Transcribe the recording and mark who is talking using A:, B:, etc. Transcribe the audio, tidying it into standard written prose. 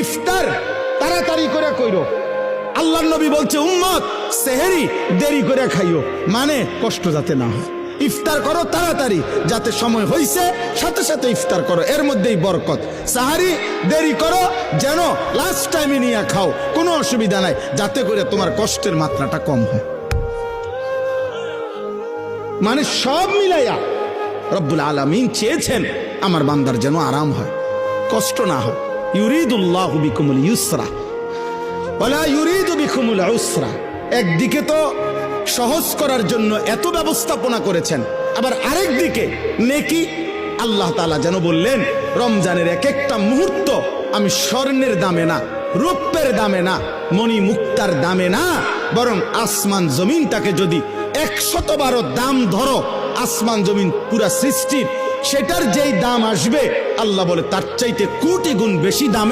A: ইফতার তাড়াতাড়ি করে কইরো। আল্লাহর নবী বলছে উম্মত সেহেরি দেরি করে খাইও, মানে কষ্ট যাতে না হয়। ইফতার করো তাড়াতাড়ি, যাতে সময় হইছে সাথে সাথে ইফতার করো, এর মধ্যেই বরকত। সাহারি দেরি করো, যেন লাস্ট টাইমে নিয়ে খাও, কোনো অসুবিধা নাই, যাতে করে তোমার কষ্টের মাত্রাটা কম হয়। মানে সব মিলাইয়া রব্বুল আলামিন চেয়েছেন আমার বান্দার যেন আরাম হয়, কষ্ট না হয়। ইউরিদুল্লাহু বিকুমুল ইউসরা ওয়ালা ইউরিদু বিকুমুল উসরা। একদিকে তো সহজ করার জন্য এত ব্যবস্থাপনা করেছেন, আবার আরেক দিকে নেকি। আল্লাহ তাআলা যেন বললেন রমজানের এক একটা মুহূর্ত আমি স্বর্ণের দামে না, রূপের দামে না, মণি মুক্তার দামে না, বরং আসমান জমিনটাকে যদি 112 দাম ধরো, আসমান জমিন পুরা সৃষ্টির, সেটার যেই দাম আসবে আল্লাহ বলে তার চাইতে কোটি গুণ বেশি দাম